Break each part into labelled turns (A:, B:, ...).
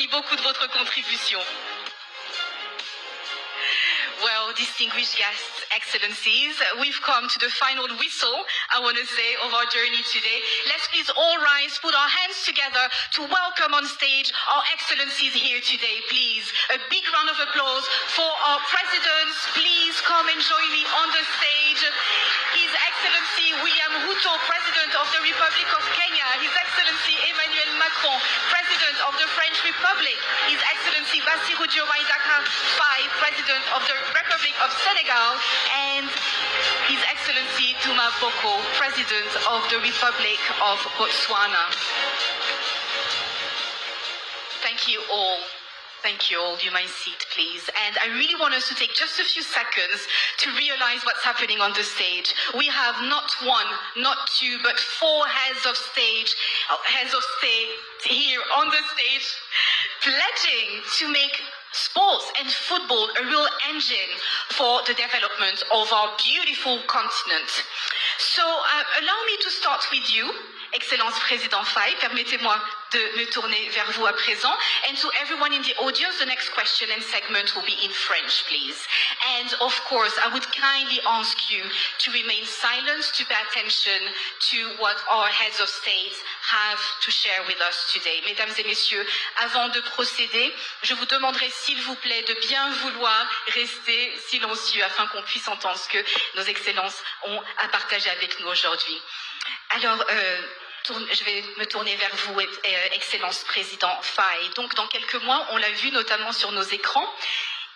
A: Merci beaucoup de votre contribution. Well, distinguished guests, excellencies, we've come to the final whistle, I want to say, of our journey today. Let's please all rise, put our hands together to welcome on stage our excellencies here today, please. A big round of applause for our presidents. Please come and join me on the stage. His Excellency William Ruto, President of the Republic of Kenya. His Excellency Emmanuel Macron, President of the French Republic. His Excellency Bassirou Faye, President of the Republic of Senegal, and His Excellency Duma Boko, President of the Republic of Botswana. Thank you all. Thank you all. You may seat, please. And I really want us to take just a few seconds to realize what's happening on the stage. We have not one, not two, but four heads of state here on the stage, pledging to make sports and football a real engine for the development of our beautiful continent. So allow me to start with you, Excellence Président Faye. Permettez-moi de me tourner vers vous à présent. And to everyone in the audience, the next question and segment will be in French, please. And of course, I would kindly ask you to remain silent, to pay attention to what our heads of state have to share with us today. Mesdames et messieurs, avant de procéder, je vous demanderai s'il vous plaît de bien vouloir rester silencieux afin qu'on puisse entendre ce que nos excellences ont à partager avec nous aujourd'hui. Alors, je vais me tourner vers vous, Excellence Président Faye. Donc, dans quelques mois, on l'a vu notamment sur nos écrans,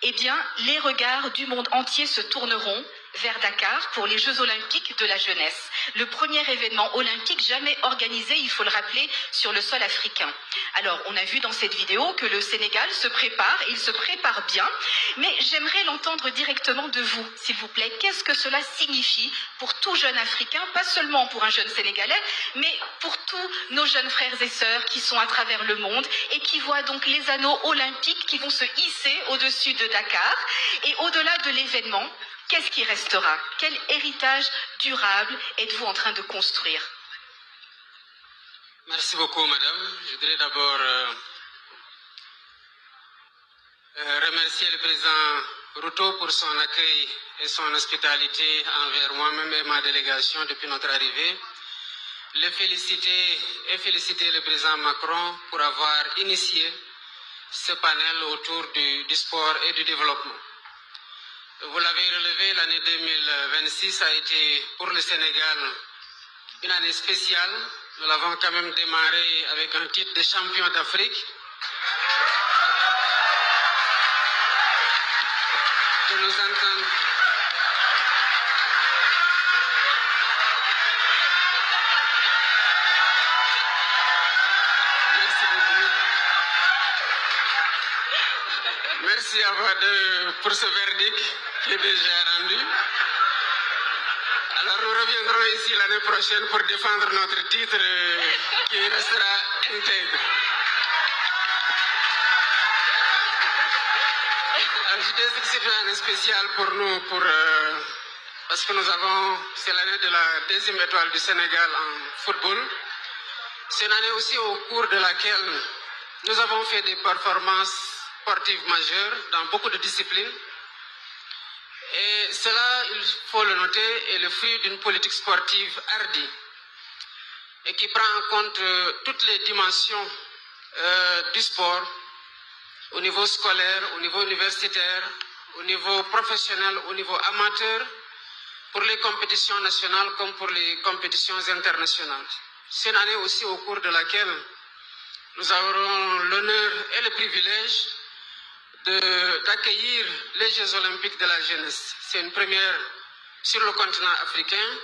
A: eh bien, les regards du monde entier se tourneront vers Dakar pour les Jeux Olympiques de la jeunesse. Le premier événement olympique jamais organisé, il faut le rappeler, sur le sol africain. Alors, on a vu dans cette vidéo que le Sénégal se prépare, et il se prépare bien, mais j'aimerais l'entendre directement de vous, s'il vous plaît. Qu'est-ce que cela signifie pour tout jeune Africain, pas seulement pour un jeune Sénégalais, mais pour tous nos jeunes frères et sœurs qui sont à travers le monde et qui voient donc les anneaux olympiques qui vont se hisser au-dessus de Dakar. Et au-delà de l'événement, qu'est-ce qui restera? Quel héritage durable êtes-vous en train de construire?
B: Merci beaucoup, madame. Je voudrais d'abord remercier le président Ruto pour son accueil et son hospitalité envers moi-même et ma délégation depuis notre arrivée. Le féliciter et féliciter le président Macron pour avoir initié ce panel autour du sport et du développement. Vous l'avez relevé, l'année 2026 a été pour le Sénégal une année spéciale. Nous l'avons quand même démarré avec un titre de champion d'Afrique. Que nous entendons. Merci beaucoup. Merci à vous pour ce verdict qui est déjà rendu. Alors nous reviendrons ici l'année prochaine pour défendre notre titre qui restera intègre. Je dis que c'est une année spéciale pour nous, parce que c'est l'année de la deuxième étoile du Sénégal en football. C'est une année aussi au cours de laquelle nous avons fait des performances sportives majeures dans beaucoup de disciplines. Et cela, il faut le noter, est le fruit d'une politique sportive hardie et qui prend en compte toutes les dimensions du sport au niveau scolaire, au niveau universitaire, au niveau professionnel, au niveau amateur, pour les compétitions nationales comme pour les compétitions internationales. C'est une année aussi au cours de laquelle nous aurons l'honneur et le privilège d'accueillir les Jeux Olympiques de la jeunesse. C'est une première sur le continent africain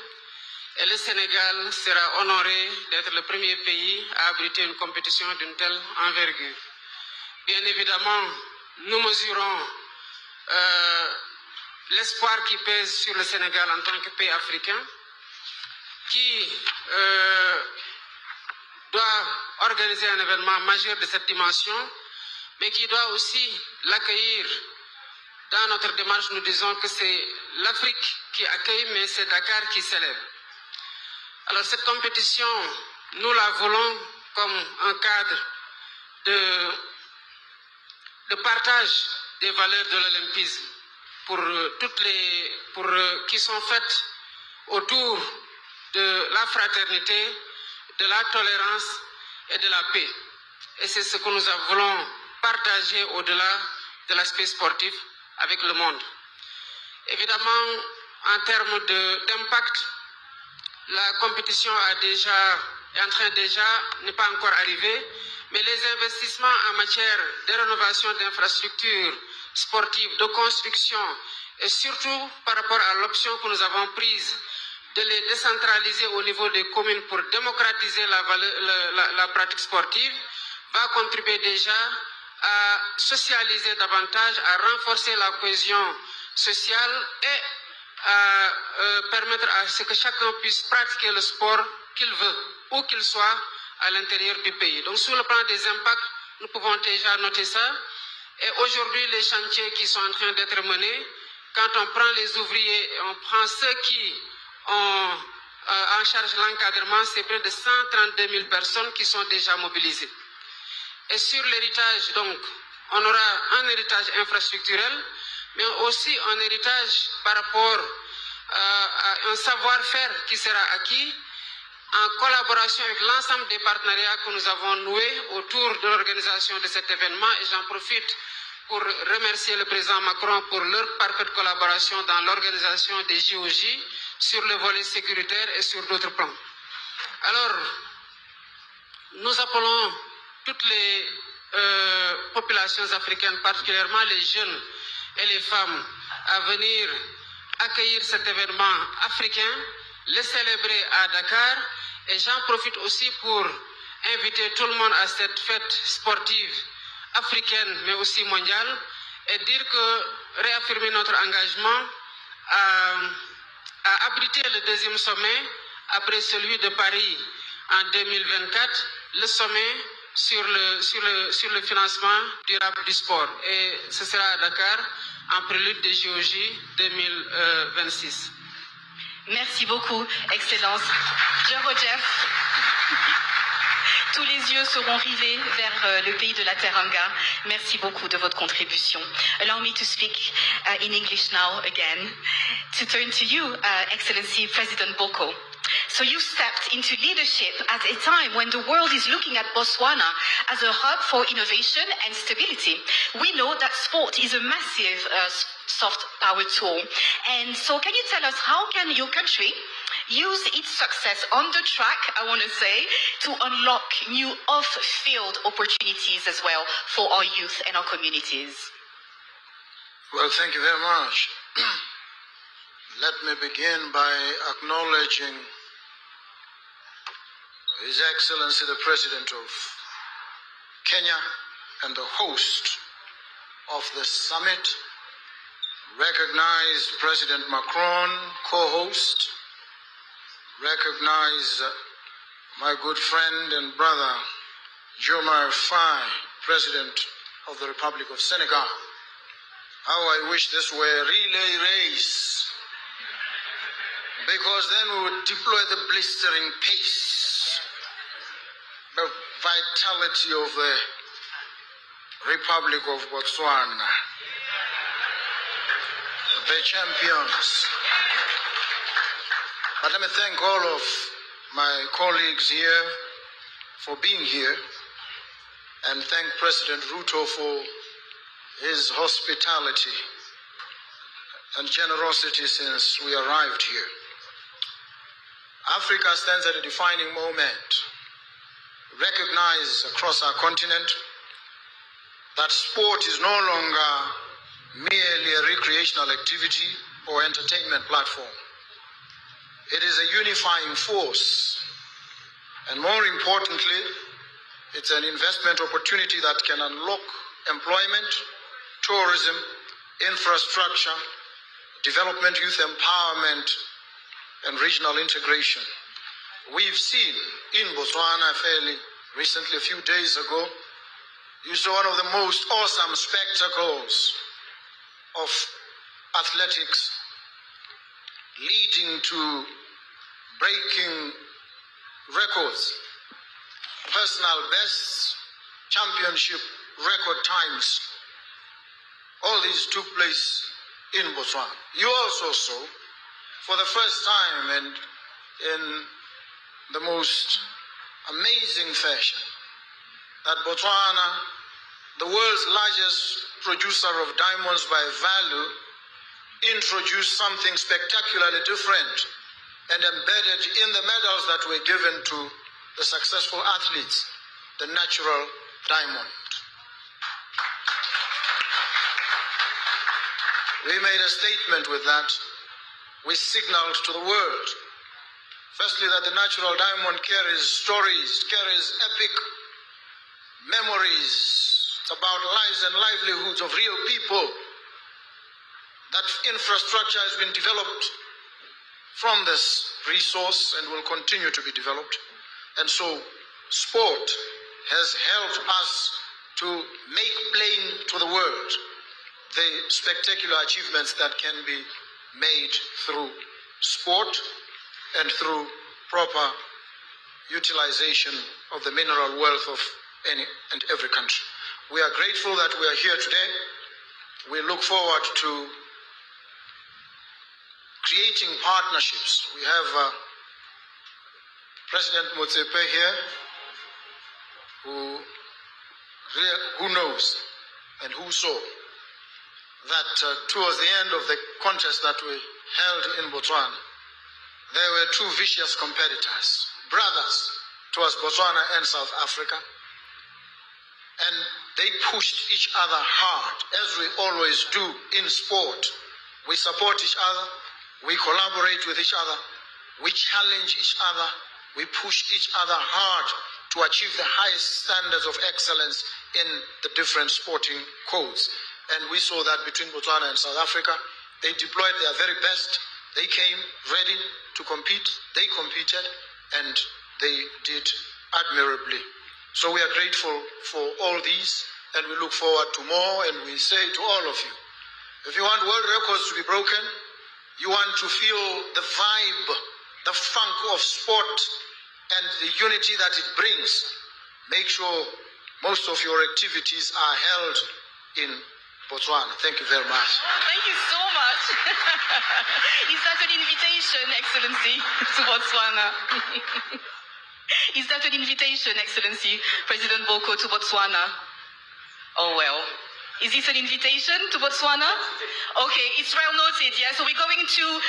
B: et le Sénégal sera honoré d'être le premier pays à abriter une compétition d'une telle envergure. Bien évidemment, nous mesurons l'espoir qui pèse sur le Sénégal en tant que pays africain qui doit organiser un événement majeur de cette dimension, mais qui doit aussi l'accueillir. Dans notre démarche, nous disons que c'est l'Afrique qui accueille, mais c'est Dakar qui célèbre. Alors cette compétition, nous la voulons comme un cadre de partage des valeurs de l'olympisme qui sont faites autour de la fraternité, de la tolérance et de la paix. Et c'est ce que nous voulons partager au-delà de l'aspect sportif avec le monde. Évidemment, en termes d'impact, la compétition n'est pas encore arrivée, mais les investissements en matière de rénovation d'infrastructures sportives, de construction, et surtout par rapport à l'option que nous avons prise de les décentraliser au niveau des communes pour démocratiser la pratique sportive, va contribuer déjà à socialiser davantage, à renforcer la cohésion sociale et à permettre à ce que chacun puisse pratiquer le sport qu'il veut, où qu'il soit à l'intérieur du pays. Donc sur le plan des impacts, nous pouvons déjà noter ça. Et aujourd'hui, les chantiers qui sont en train d'être menés, quand on prend les ouvriers et on prend ceux qui ont en charge l'encadrement, c'est près de 132 000 personnes qui sont déjà mobilisées. Et sur l'héritage, donc, on aura un héritage infrastructurel, mais aussi un héritage par rapport à un savoir-faire qui sera acquis en collaboration avec l'ensemble des partenariats que nous avons noués autour de l'organisation de cet événement. Et j'en profite pour remercier le président Macron pour leur parfaite collaboration dans l'organisation des JOJ sur le volet sécuritaire et sur d'autres plans. Alors, nous appelons toutes les populations africaines, particulièrement les jeunes et les femmes, à venir accueillir cet événement africain, le célébrer à Dakar. Et j'en profite aussi pour inviter tout le monde à cette fête sportive africaine, mais aussi mondiale, et dire que réaffirmer notre engagement à abriter le deuxième sommet, après celui de Paris en 2024, le sommet sur le financement durable du sport. Et ce sera à Dakar, en prélude des JOJ 2026.
A: Merci beaucoup, Excellence. Jeff. Tous les yeux seront rivés vers le pays de la Teranga. Merci beaucoup de votre contribution. Allow me to speak in English now again. To turn to you, Excellency President Boko. So you stepped into leadership at a time when the world is looking at Botswana as a hub for innovation and stability. We know that sport is a massive soft power tool. And so can you tell us, how can your country use its success on the track, I want to say, to unlock new off-field opportunities as well for our youth and our communities?
C: Well, thank you very much. Let me begin by acknowledging His Excellency the President of Kenya and the host of the summit, recognize President Macron, co-host, recognize my good friend and brother, Diomaye Faye, President of the Republic of Senegal. How I wish this were a relay race, because then we would deploy the blistering pace, the vitality of the Republic of Botswana, the champions. But let me thank all of my colleagues here for being here, and thank President Ruto for his hospitality and generosity since we arrived here. Africa stands at a defining moment. Recognize across our continent that sport is no longer merely a recreational activity or entertainment platform. It is a unifying force, and more importantly, it's an investment opportunity that can unlock employment, tourism, infrastructure, development, youth empowerment, and regional integration. We've seen in Botswana fairly recently, a few days ago, you saw one of the most awesome spectacles of athletics, leading to breaking records, personal bests, championship record times All these took place in Botswana. You also saw, for the first time and in the most amazing fashion, that Botswana, the world's largest producer of diamonds by value, introduced something spectacularly different and embedded in the medals that were given to the successful athletes, the natural diamond. We made a statement with that. We signaled to the world, firstly, that the natural diamond carries stories, carries epic memories. It's about lives and livelihoods of real people. That infrastructure has been developed from this resource and will continue to be developed. And so sport has helped us to make plain to the world the spectacular achievements that can be made through sport and through proper utilization of the mineral wealth of any and every country. We are grateful that we are here today. We look forward to creating partnerships. We have President Motsepe here, who knows and who saw that towards the end of the contest that we held in Botswana, there were two vicious competitors, brothers towards Botswana and South Africa, and they pushed each other hard, as we always do in sport. We support each other, we collaborate with each other, we challenge each other, we push each other hard to achieve the highest standards of excellence in the different sporting codes. And we saw that between Botswana and South Africa. They deployed their very best. They came ready to compete. They competed, and they did admirably. So we are grateful for all these, and we look forward to more. And we say to all of you, if you want world records to be broken, you want to feel the vibe, the funk of sport, and the unity that it brings, make sure most of your activities are held in Botswana. Thank you very much.
A: Thank you so much. Is that an invitation, Excellency, to Botswana? Is that an invitation, Excellency, President Boko, to Botswana? Oh well. Is this an invitation to Botswana? Okay, it's well noted. Yeah, so we're going to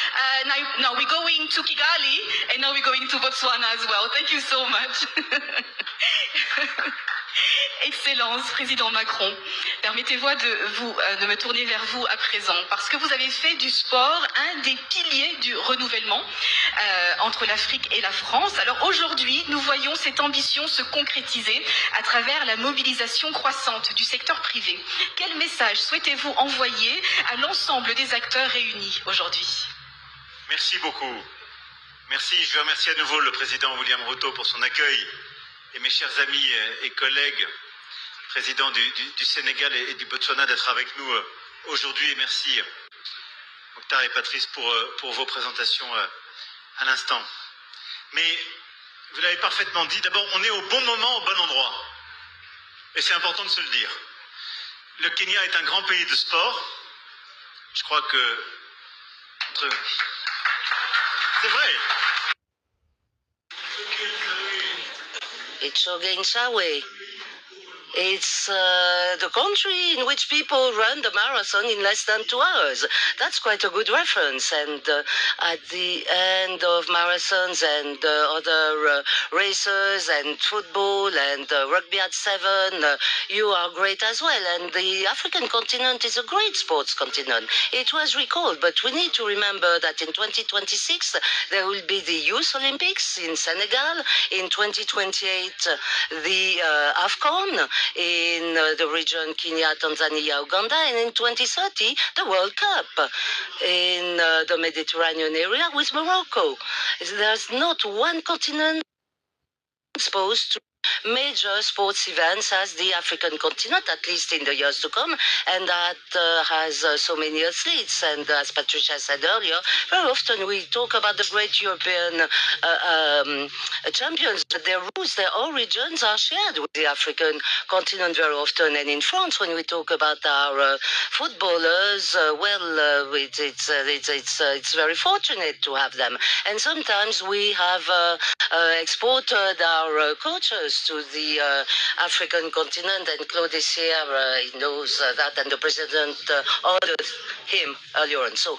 A: now we're going to Kigali, and now we're going to Botswana as well. Thank you so much. Excellence, Président Macron, permettez-moi de me tourner vers vous à présent, parce que vous avez fait du sport un des piliers du renouvellement entre l'Afrique et la France. Alors aujourd'hui, nous voyons cette ambition se concrétiser à travers la mobilisation croissante du secteur privé. Quel message souhaitez-vous envoyer à l'ensemble des acteurs réunis aujourd'hui?
D: Merci beaucoup. Merci, je veux remercier à nouveau le président William Ruto pour son accueil et mes chers amis et collègues, présidents du Sénégal et du Botswana, d'être avec nous aujourd'hui. Et merci, Mokhtar et Patrice, pour vos présentations à l'instant. Mais vous l'avez parfaitement dit, d'abord, on est au bon moment, au bon endroit. Et c'est important de se le dire. Le Kenya est un grand pays de sport. Je crois que... C'est vrai.
E: It's Ogensawe. It's the country in which people run the marathon in less than 2 hours. That's quite a good reference. And at the end of marathons and other races and football and rugby at 7, you are great as well. And the African continent is a great sports continent. It was recalled, but we need to remember that in 2026, there will be the Youth Olympics in Senegal. In 2028, the AFCON in the region Kenya, Tanzania, Uganda, and in 2030, the World Cup in the Mediterranean area with Morocco. There's not one continent exposed to major sports events as the African continent, at least in the years to come, and that has so many athletes. And as Patricia said earlier, very often we talk about the great European champions, but their roots, their origins are shared with the African continent very often. And in France, when we talk about our footballers, it's very fortunate to have them. And sometimes we have exported our coaches to the African continent, and Claude is here, he knows that, and the president ordered him earlier on. So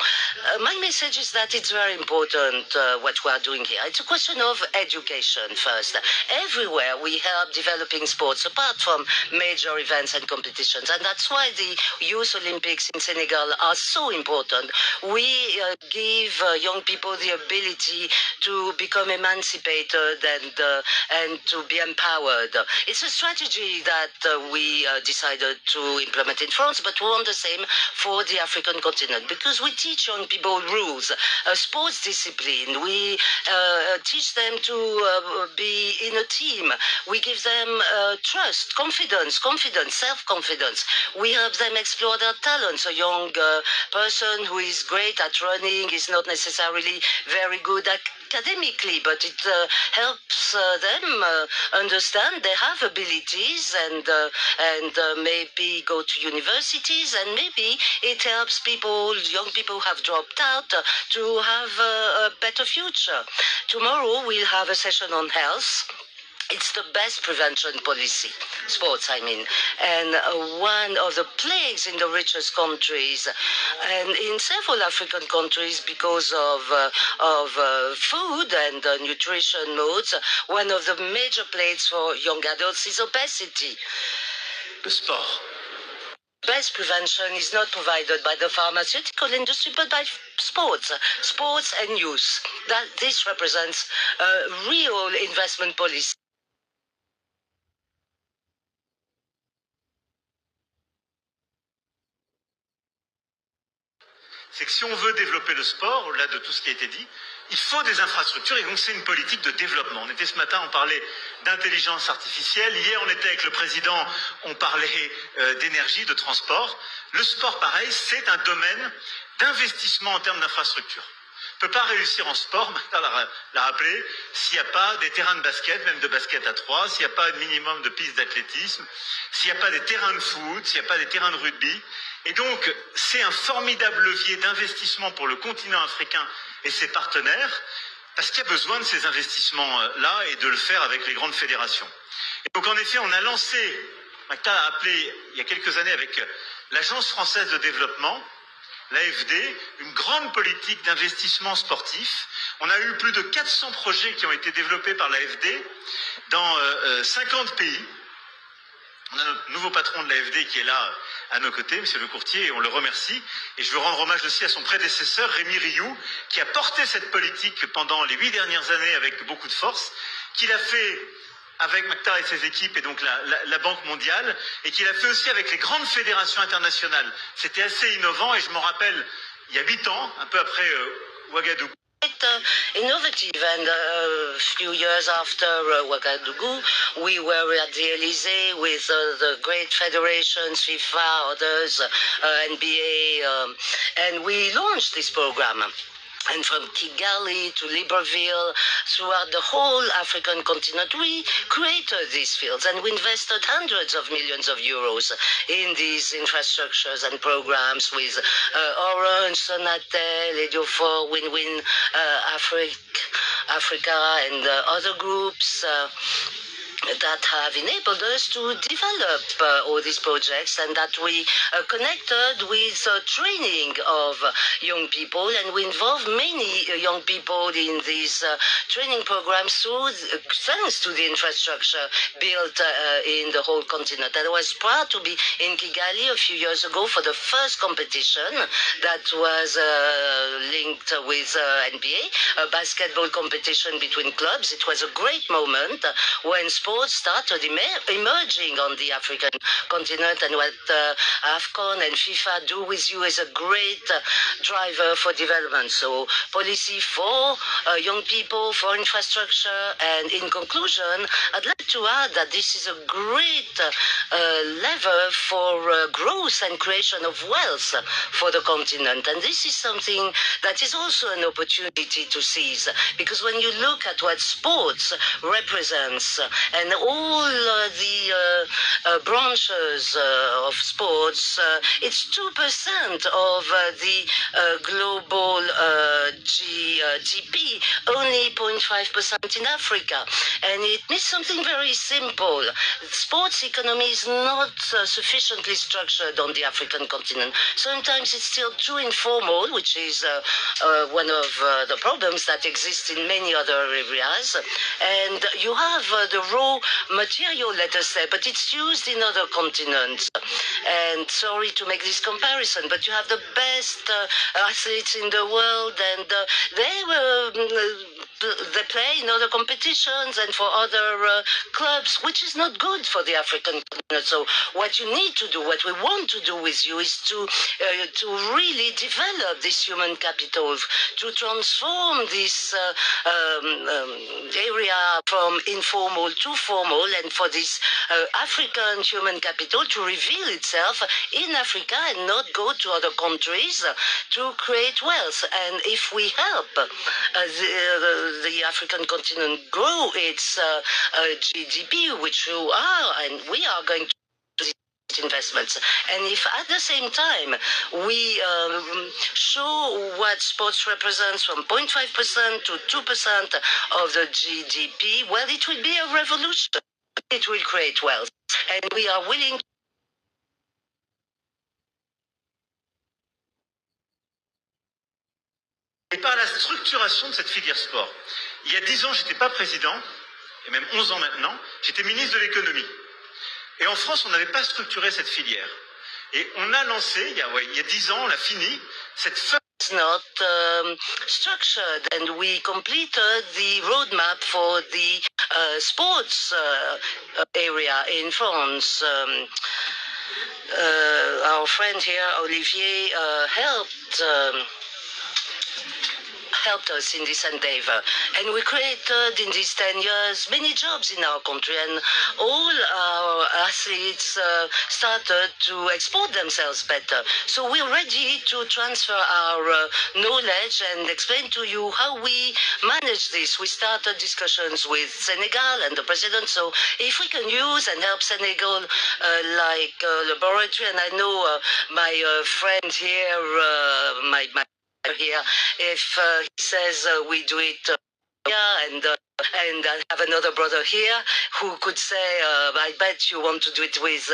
E: my message is that it's very important what we are doing here. It's a question of education first. Everywhere we help developing sports apart from major events and competitions, and that's why the Youth Olympics in Senegal are so important. We give young people the ability to become emancipated and to be empowered. It's a strategy that we decided to implement in France, but we want the same for the African continent, because we teach young people rules, sports discipline. We teach them to be in a team. We give them trust, confidence, self-confidence. We help them explore their talents. A young person who is great at running is not necessarily very good academically, but it helps them understand they have abilities and maybe go to universities, and maybe it helps young people who have dropped out to have a better future. Tomorrow we'll have a session on health. It's the best prevention policy, sports, I mean. And one of the plagues in the richest countries and in several African countries because of food and nutrition modes, one of the major plagues for young adults is obesity.
D: Le sport.
E: Best prevention is not provided by the pharmaceutical industry, but by sports and youth. This represents a real investment policy.
D: C'est que si on veut développer le sport, au-delà de tout ce qui a été dit, il faut des infrastructures, et donc c'est une politique de développement. On était ce matin, on parlait d'intelligence artificielle. Hier, on était avec le président, on parlait d'énergie, de transport. Le sport, pareil, c'est un domaine d'investissement en termes d'infrastructures. On ne peut pas réussir en sport, Martin l'a rappelé, s'il n'y a pas des terrains de basket, même de basket à 3, s'il n'y a pas un minimum de pistes d'athlétisme, s'il n'y a pas des terrains de foot, s'il n'y a pas des terrains de rugby. Et donc, c'est un formidable levier d'investissement pour le continent africain et ses partenaires, parce qu'il y a besoin de ces investissements-là et de le faire avec les grandes fédérations. Et donc, en effet, on a lancé, Macta a appelé il y a quelques années avec l'Agence française de développement, l'AFD, une grande politique d'investissement sportif. On a eu plus de 400 projets qui ont été développés par l'AFD dans 50 pays. On a notre nouveau patron de l'AFD qui est là à nos côtés, monsieur le courtier, et on le remercie. Et je veux rendre hommage aussi à son prédécesseur, Rémi Rioux, qui a porté cette politique pendant les 8 dernières années avec beaucoup de force, qu'il a fait avec Mactar et ses équipes et donc la Banque mondiale, et qu'il a fait aussi avec les grandes fédérations internationales. C'était assez innovant, et je m'en rappelle, il y a 8 ans, un peu après Ouagadougou.
E: Innovative, and a few years after Ouagadougou, we were at the Elysee with the great federations, FIFA, others, NBA, and we launched this program. And from Kigali to Libreville, throughout the whole African continent, we created these fields, and we invested hundreds of millions of euros in these infrastructures and programs with Orange, Sonatel, Ediofor, Win-Win Africa, and other groups that have enabled us to develop all these projects, and that we connected with training of young people, and we involve many young people in these training programs thanks to the infrastructure built in the whole continent. And I was proud to be in Kigali a few years ago for the first competition that was linked with NBA, a basketball competition between clubs. It was a great moment when sports sports started emerging on the African continent, and what AFCON and FIFA do with you is a great driver for development. So policy for young people, for infrastructure, and in conclusion, I'd like to add that this is a great lever for growth and creation of wealth for the continent. And this is something that is also an opportunity to seize, because when you look at what sports represents and all the branches of sports, it's 2% of the global GDP, only 0.5% in Africa. And it means something very simple. Sports economy is not sufficiently structured on the African continent. Sometimes it's still too informal, which is one of the problems that exist in many other areas. And you have the raw material, let us say, but it's used in other continents. And sorry to make this comparison, but you have the best athletes in the world, and they play in other competitions and for other clubs, which is not good for the African continent. So what you need to do, what we want to do with you, is to really develop this human capital, to transform this area from informal to formal, and for this African human capital to reveal itself in Africa and not go to other countries to create wealth. And if we help the African continent grow its GDP, which you are, and we are going to investments, and if at the same time we show what sports represents from 0.5% to 2% of the GDP, well, it will be a revolution. It will create wealth, and we are willing.
D: Et par la structuration de cette filière sport. Il y a 10 ans, je n'étais pas président, et même 11 ans maintenant, j'étais ministre de l'économie. Et en France, on n'avait pas structuré cette filière. Et on a lancé, il y a 10 ans, on a fini cette
E: It's not structured, and we completed the roadmap for the sports area in France. Our friend here, Olivier, helped us in this endeavor, and we created in these 10 years many jobs in our country, and all our athletes started to export themselves better. So we're ready to transfer our knowledge and explain to you how we manage this. We started discussions with Senegal and the president, so if we can use and help Senegal like laboratory, and I know my friend here, my here, if he says we do it and I have another brother here who could say, I bet you want to do it with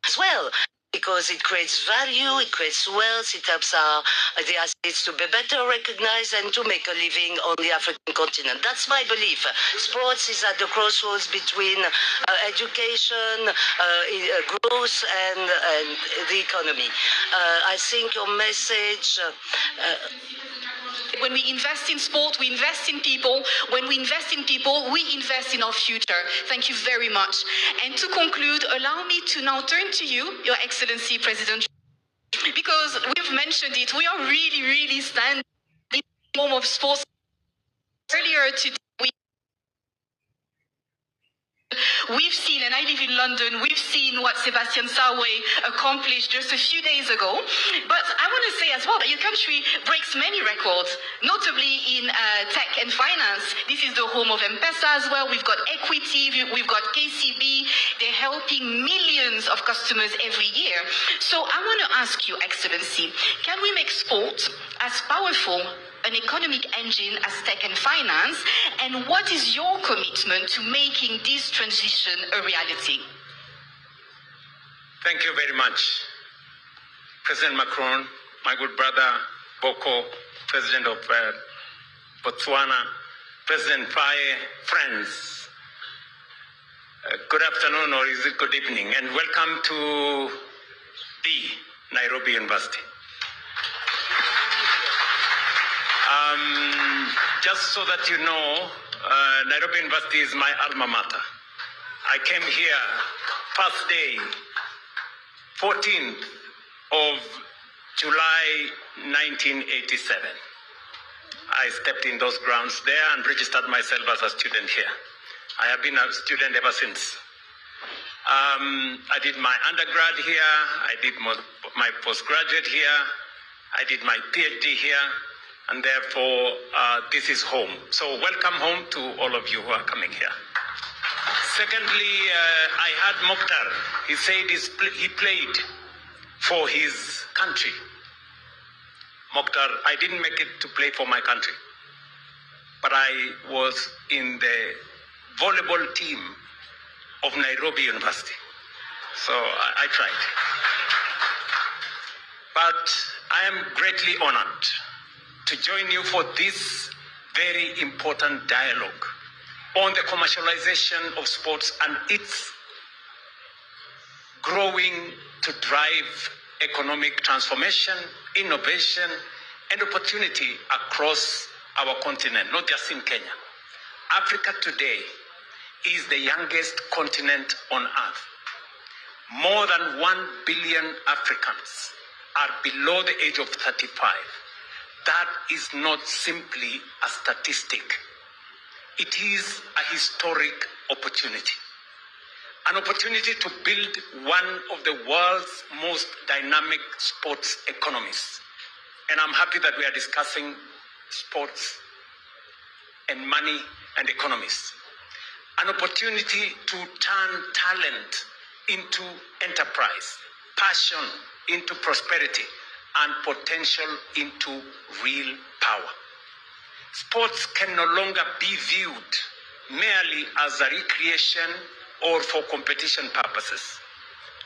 E: as well, because it creates value, it creates wealth, it helps the athletes to be better recognized and to make a living on the African continent. That's my belief. Sports is at the crossroads between education, growth, and the economy. I think your message...
A: When we invest in sport, we invest in people. When we invest in people, we invest in our future. Thank you very much. And to conclude, allow me to now turn to you, Your Excellency President, because we've mentioned it. We are really, really standing in the home of sports. Earlier today, we've seen, and I live in London, we've seen what Sebastian Sawe accomplished just a few days ago. But I want to say as well that your country breaks many records, notably in tech and finance. This is the home of M-Pesa as well. We've got equity, we've got KCB. They're helping millions of customers every year. So I want to ask you, Excellency, can we make sport as powerful an economic engine as tech and finance, and what is your commitment to making this transition a reality?
F: Thank you very much, President Macron, my good brother Boko, President of Botswana, President Faye, friends. Good afternoon, or is it good evening, and welcome to the Nairobi University. Just so that you know, Nairobi University is my alma mater. I came here first day, 14th of July 1987. I stepped in those grounds there and registered myself as a student here. I have been a student ever since. I did my undergrad here, I did my postgraduate here, I did my PhD here, and therefore this is home. So welcome home to all of you who are coming here. Secondly, I had Mokhtar. He said he played for his country. Mokhtar, I didn't make it to play for my country, but I was in the volleyball team of Nairobi University. So I tried. But I am greatly honored to join you for this very important dialogue on the commercialization of sports and its growing to drive economic transformation, innovation, and opportunity across our continent, not just in Kenya. Africa today is the youngest continent on earth. More than 1 billion Africans are below the age of 35. That is not simply a statistic. It is a historic opportunity. An opportunity to build one of the world's most dynamic sports economies. And I'm happy that we are discussing sports and money and economies. An opportunity to turn talent into enterprise, passion into prosperity, and potential into real power. Sports can no longer be viewed merely as a recreation or for competition purposes.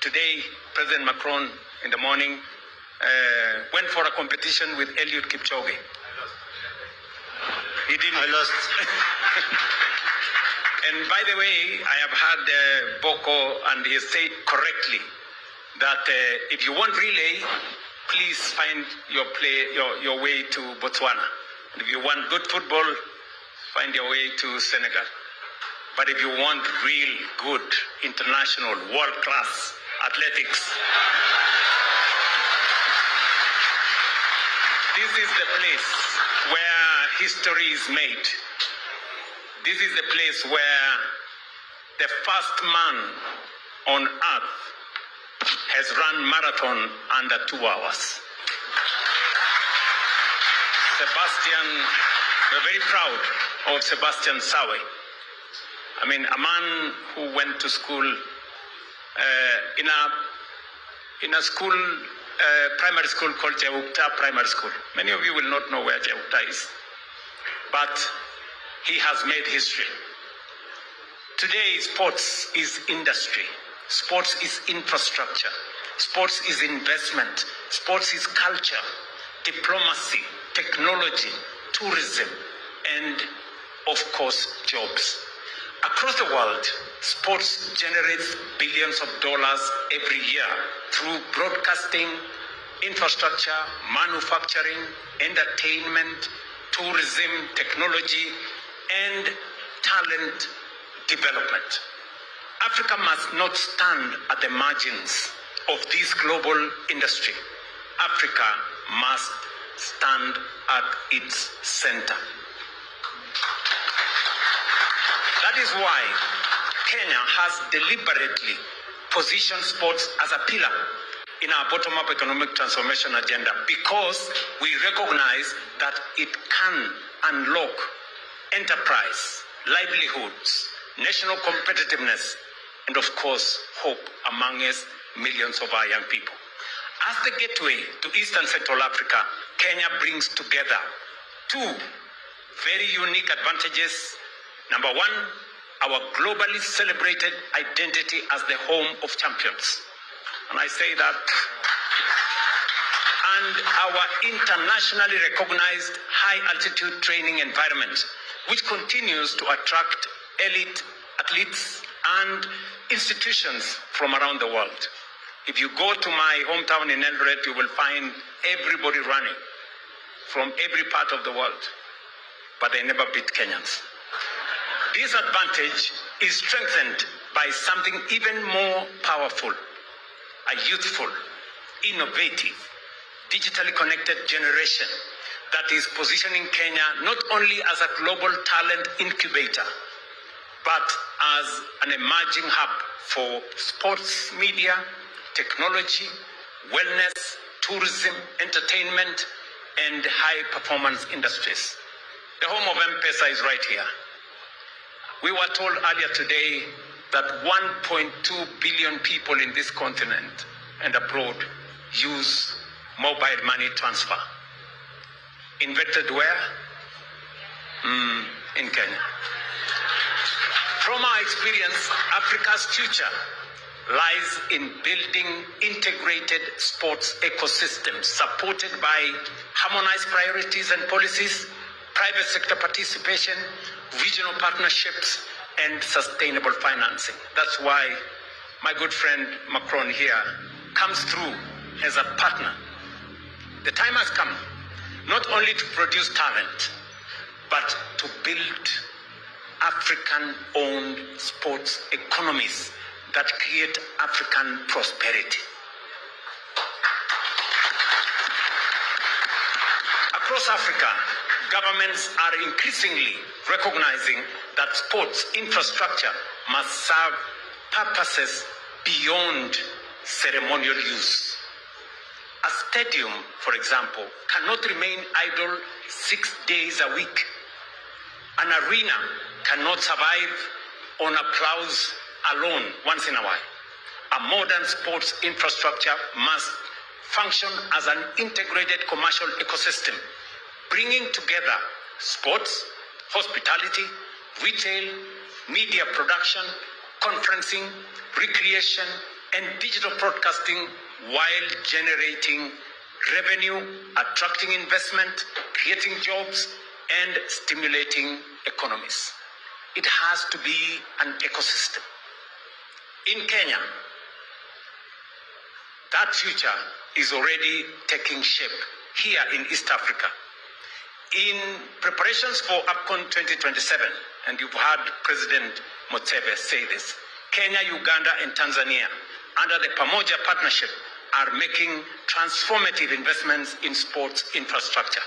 F: Today, President Macron in the morning went for a competition with Eliud Kipchoge. He didn't.
D: I lost.
F: And by the way, I have had Boko, and he said correctly that if you want relay, please find your way to Botswana. And if you want good football, find your way to Senegal. But if you want real good international world-class athletics, this is the place where history is made. This is the place where the first man on earth has run marathon under 2 hours. Sebastian, we're very proud of Sebastian Sawe. I mean, a man who went to school in a school, primary school called Jeukta Primary School. Many of you will not know where Jeukta is, but he has made history. Today, sports is industry. Sports is infrastructure. Sports is investment. Sports is culture, diplomacy, technology, tourism, and of course, jobs. Across the world, sports generates billions of dollars every year through broadcasting, infrastructure, manufacturing, entertainment, tourism, technology, and talent development. Africa must not stand at the margins of this global industry. Africa must stand at its center. That is why Kenya has deliberately positioned sports as a pillar in our bottom-up economic transformation agenda, because we recognize that it can unlock enterprise, livelihoods, national competitiveness, and of course, hope amongst millions of our young people. As the gateway to East and Central Africa, Kenya brings together two very unique advantages. Number one, our globally celebrated identity as the home of champions. And I say that. And our internationally recognized high-altitude training environment, which continues to attract elite athletes and institutions from around the world. If you go to my hometown in Eldoret, you will find everybody running from every part of the world, but they never beat Kenyans. This advantage is strengthened by something even more powerful, a youthful, innovative, digitally connected generation that is positioning Kenya not only as a global talent incubator, but as an emerging hub for sports media, technology, wellness, tourism, entertainment, and high-performance industries. The home of M-Pesa is right here. We were told earlier today that 1.2 billion people in this continent and abroad use mobile money transfer. Invented where? In Kenya. From our experience, Africa's future lies in building integrated sports ecosystems supported by harmonized priorities and policies, private sector participation, regional partnerships, and sustainable financing. That's why my good friend Macron here comes through as a partner. The time has come not only to produce talent, but to build African-owned sports economies that create African prosperity. Across Africa, governments are increasingly recognizing that sports infrastructure must serve purposes beyond ceremonial use. A stadium, for example, cannot remain idle 6 days a week. An arena cannot survive on applause alone once in a while. A modern sports infrastructure must function as an integrated commercial ecosystem, bringing together sports, hospitality, retail, media production, conferencing, recreation, and digital broadcasting while generating revenue, attracting investment, creating jobs, and stimulating economies. It has to be an ecosystem. In Kenya, that future is already taking shape here in East Africa. In preparations for AFCON 2027, and you've heard President Mutsebe say this, Kenya, Uganda, and Tanzania, under the Pamoja Partnership, are making transformative investments in sports infrastructure.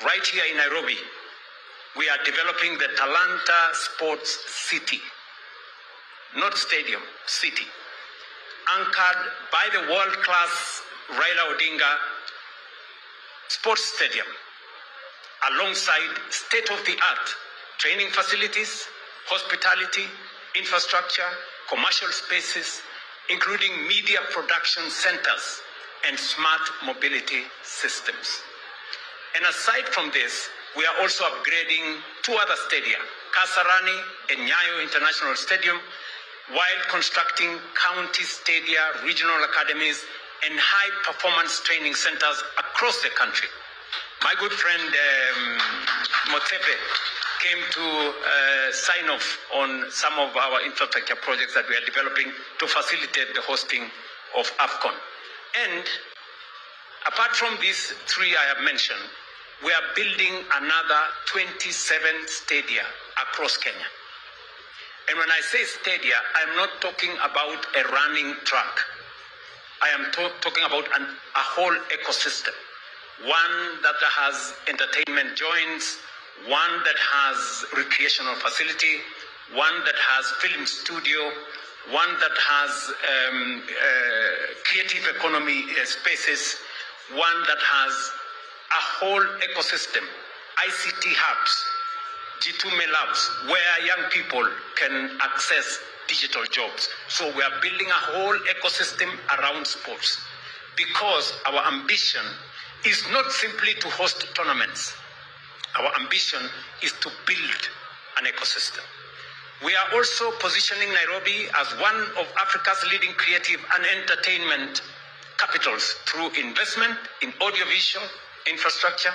F: Right here in Nairobi, we are developing the Talanta Sports City, not stadium, city, anchored by the world-class Raila Odinga Sports Stadium, alongside state-of-the-art training facilities, hospitality, infrastructure, commercial spaces, including media production centers and smart mobility systems. And aside from this, we are also upgrading two other stadia, Kasarani and Nyayo International Stadium, while constructing county stadia, regional academies, and high-performance training centers across the country. My good friend Motsepe came to sign off on some of our infrastructure projects that we are developing to facilitate the hosting of AFCON. And apart from these three I have mentioned, we are building another 27 stadia across Kenya. And when I say stadia, I'm not talking about a running track. I am talking about a whole ecosystem. One that has entertainment joints, one that has recreational facility, one that has film studio, one that has creative economy spaces, one that has a whole ecosystem, ICT hubs, G2Me labs, where young people can access digital jobs. So we are building a whole ecosystem around sports because our ambition is not simply to host tournaments. Our ambition is to build an ecosystem. We are also positioning Nairobi as one of Africa's leading creative and entertainment capitals through investment in audiovisual infrastructure,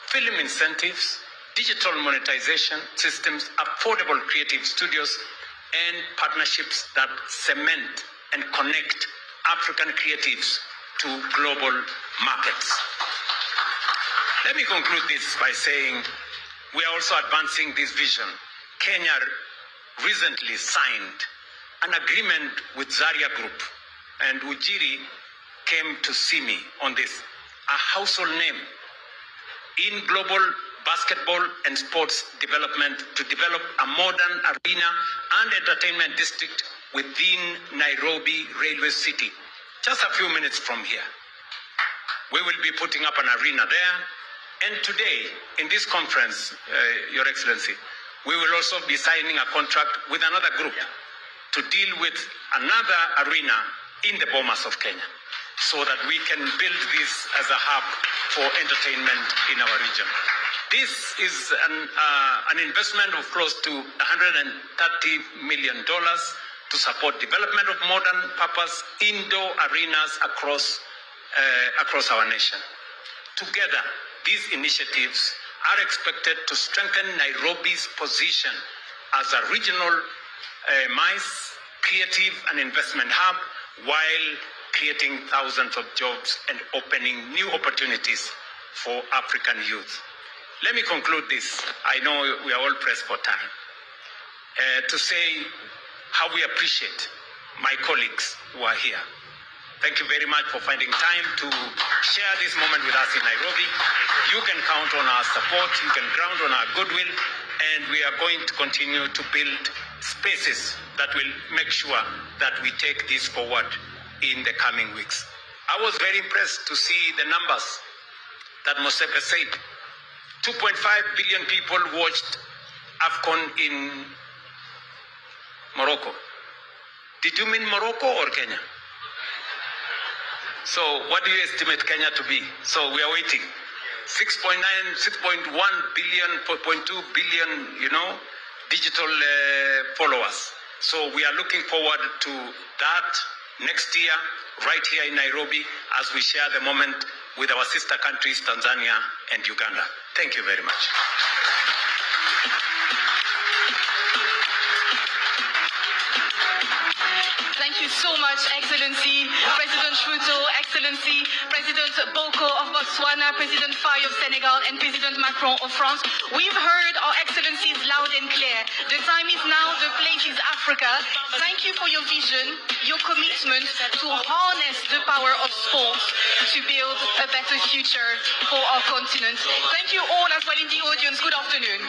F: film incentives, digital monetization systems, affordable creative studios, and partnerships that cement and connect African creatives to global markets. Let me conclude this by saying we are also advancing this vision. Kenya recently signed an agreement with Zaria Group, and Ujiri came to see me on this, a household name in global basketball and sports development, to develop a modern arena and entertainment district within Nairobi Railway City, just a few minutes from here. We will be putting up an arena there. And today, in this conference, Your Excellency, we will also be signing a contract with another group to deal with another arena in the Bomas of Kenya, so that we can build this as a hub for entertainment in our region. This is an investment of close to $130 million to support development of modern purpose indoor arenas across our nation. Together, these initiatives are expected to strengthen Nairobi's position as a regional MICE, creative and investment hub, while creating thousands of jobs and opening new opportunities for African youth. Let me conclude this. I know we are all pressed for time. To say how we appreciate my colleagues who are here. Thank you very much for finding time to share this moment with us in Nairobi. You can count on our support, you can count on our goodwill, and we are going to continue to build spaces that will make sure that we take this forward in the coming weeks. I was very impressed to see the numbers that Mosepe said. 2.5 billion people watched AFCON in Morocco. Did you mean Morocco or Kenya? So what do you estimate Kenya to be? So we are waiting. 6.9, 6.1 billion, 4.2 billion, digital followers. So we are looking forward to that next year, right here in Nairobi, as we share the moment with our sister countries, Tanzania and Uganda. Thank you very much.
A: Thank you so much, Excellency, President Ruto, Excellency, President Boko of Botswana, President Faye of Senegal, and President Macron of France. We've heard our Excellencies loud and clear. The time is now, the place is Africa. Thank you for your vision, your commitment to harness the power of sports to build a better future for our continent. Thank you all as well in the audience. Good afternoon.